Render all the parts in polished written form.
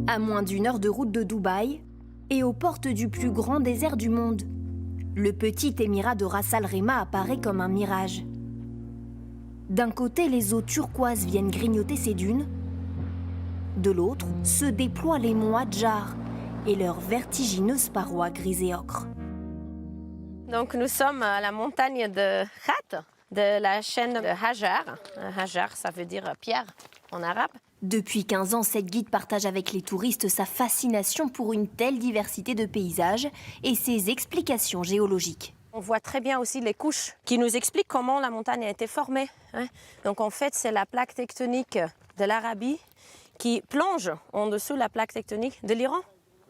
à moins d'1 heure de route de Dubaï et aux portes du plus grand désert du monde. Le petit émirat de Ras Al Khaimah apparaît comme un mirage. D'un côté, les eaux turquoises viennent grignoter ces dunes. De l'autre, se déploient les monts Hadjar et leurs vertigineuses parois grises et ocre. Donc nous sommes à la montagne de Khat, de la chaîne de Hadjar. Hadjar, ça veut dire pierre en arabe. Depuis 15 ans, cette guide partage avec les touristes sa fascination pour une telle diversité de paysages et ses explications géologiques. On voit très bien aussi les couches qui nous expliquent comment la montagne a été formée. Donc en fait, c'est la plaque tectonique de l'Arabie qui plonge en dessous la plaque tectonique de l'Iran.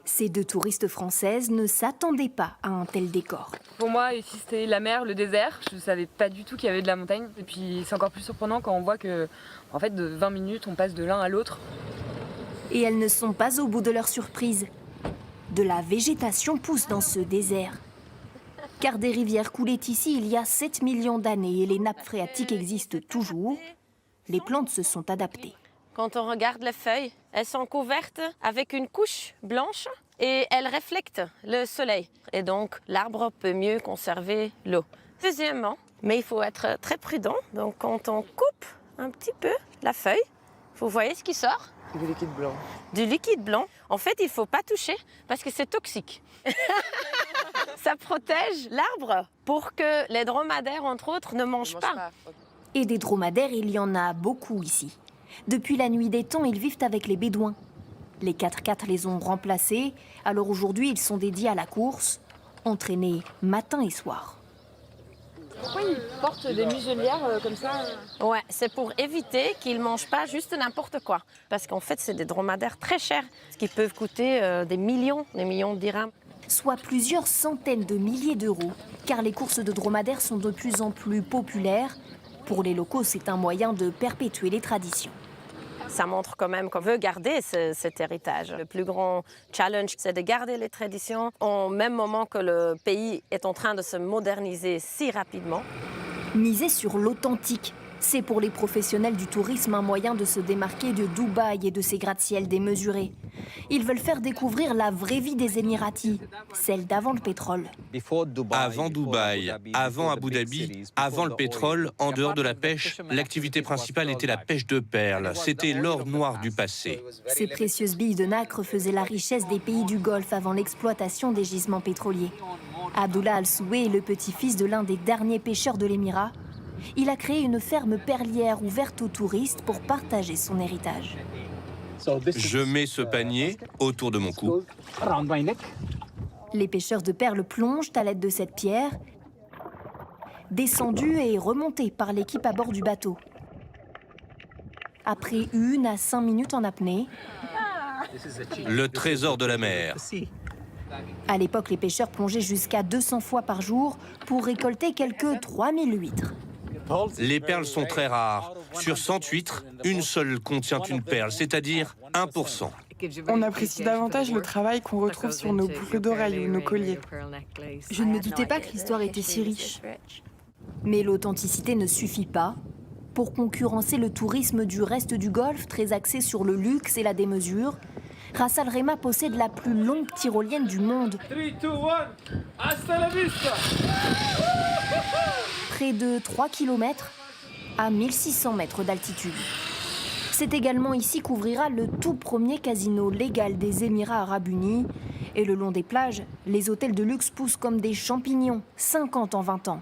Ces 2 touristes françaises ne s'attendaient pas à un tel décor. Pour moi, ici, c'était la mer, le désert. Je ne savais pas du tout qu'il y avait de la montagne. Et puis, c'est encore plus surprenant quand on voit que, en fait, de 20 minutes, on passe de l'un à l'autre. Et elles ne sont pas au bout de leur surprise. De la végétation pousse dans ce désert. Car des rivières coulaient ici il y a 7 millions d'années et les nappes phréatiques existent toujours. Les plantes se sont adaptées. Quand on regarde les feuilles, elles sont couvertes avec une couche blanche et elles reflètent le soleil. Et donc, l'arbre peut mieux conserver l'eau. Deuxièmement, mais il faut être très prudent. Donc, quand on coupe un petit peu la feuille, vous voyez ce qui sort? Du liquide blanc. Du liquide blanc. En fait, il ne faut pas toucher parce que c'est toxique. Ça protège l'arbre pour que les dromadaires, entre autres, ne mangent pas. Et des dromadaires, il y en a beaucoup ici. Depuis la nuit des temps, ils vivent avec les bédouins. Les 4x4 les ont remplacés, alors aujourd'hui ils sont dédiés à la course, entraînés matin et soir. Pourquoi ils portent des muselières comme ça? Ouais, c'est pour éviter qu'ils ne mangent pas juste n'importe quoi. Parce qu'en fait, c'est des dromadaires très chers, ce qui peuvent coûter des millions de dirhams. Soit plusieurs centaines de milliers d'euros, car les courses de dromadaires sont de plus en plus populaires. Pour les locaux, c'est un moyen de perpétuer les traditions. Ça montre quand même qu'on veut garder cet héritage. Le plus grand challenge, c'est de garder les traditions au même moment que le pays est en train de se moderniser si rapidement. Miser sur l'authentique, c'est pour les professionnels du tourisme un moyen de se démarquer de Dubaï et de ses gratte-ciel démesurés. Ils veulent faire découvrir la vraie vie des Émiratis, celle d'avant le pétrole. Avant Dubaï, avant Abu Dhabi, avant le pétrole, en dehors de la pêche, l'activité principale était la pêche de perles. C'était l'or noir du passé. Ces précieuses billes de nacre faisaient la richesse des pays du Golfe avant l'exploitation des gisements pétroliers. Abdullah Al-Soué est le petit-fils de l'un des derniers pêcheurs de l'Émirat. Il a créé une ferme perlière ouverte aux touristes pour partager son héritage. Je mets ce panier autour de mon cou. Les pêcheurs de perles plongent à l'aide de cette pierre, descendue et remontée par l'équipe à bord du bateau. Après 1 à 5 minutes en apnée, Le trésor de la mer. à l'époque, les pêcheurs plongeaient jusqu'à 200 fois par jour pour récolter quelques 3000 huîtres. Les perles sont très rares. Sur 100 huîtres, une seule contient une perle, c'est-à-dire 1%. On apprécie davantage le travail qu'on retrouve sur nos boucles d'oreilles ou nos colliers. Je ne me doutais pas que l'histoire était si riche. Mais l'authenticité ne suffit pas. Pour concurrencer le tourisme du reste du Golfe, très axé sur le luxe et la démesure, Ras Al Khaimah possède la plus longue tyrolienne du monde. 3, 2, 1, hasta la vista! Près de 3 km à 1600 mètres d'altitude. C'est également ici qu'ouvrira le tout premier casino légal des Émirats arabes unis. Et le long des plages, les hôtels de luxe poussent comme des champignons, 50 en 20 ans.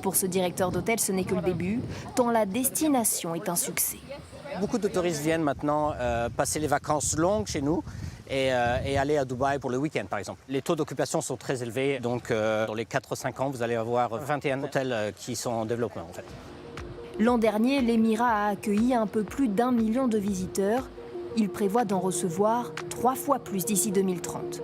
Pour ce directeur d'hôtel, ce n'est que le début, tant la destination est un succès. Beaucoup de touristes viennent maintenant passer les vacances longues chez nous et aller à Dubaï pour le week-end, par exemple. Les taux d'occupation sont très élevés, donc dans les 4-5 ans, vous allez avoir 21 hôtels qui sont en développement, en fait. L'an dernier, l'Émirat a accueilli un peu plus d'1 million de visiteurs. Il prévoit d'en recevoir 3 fois plus d'ici 2030.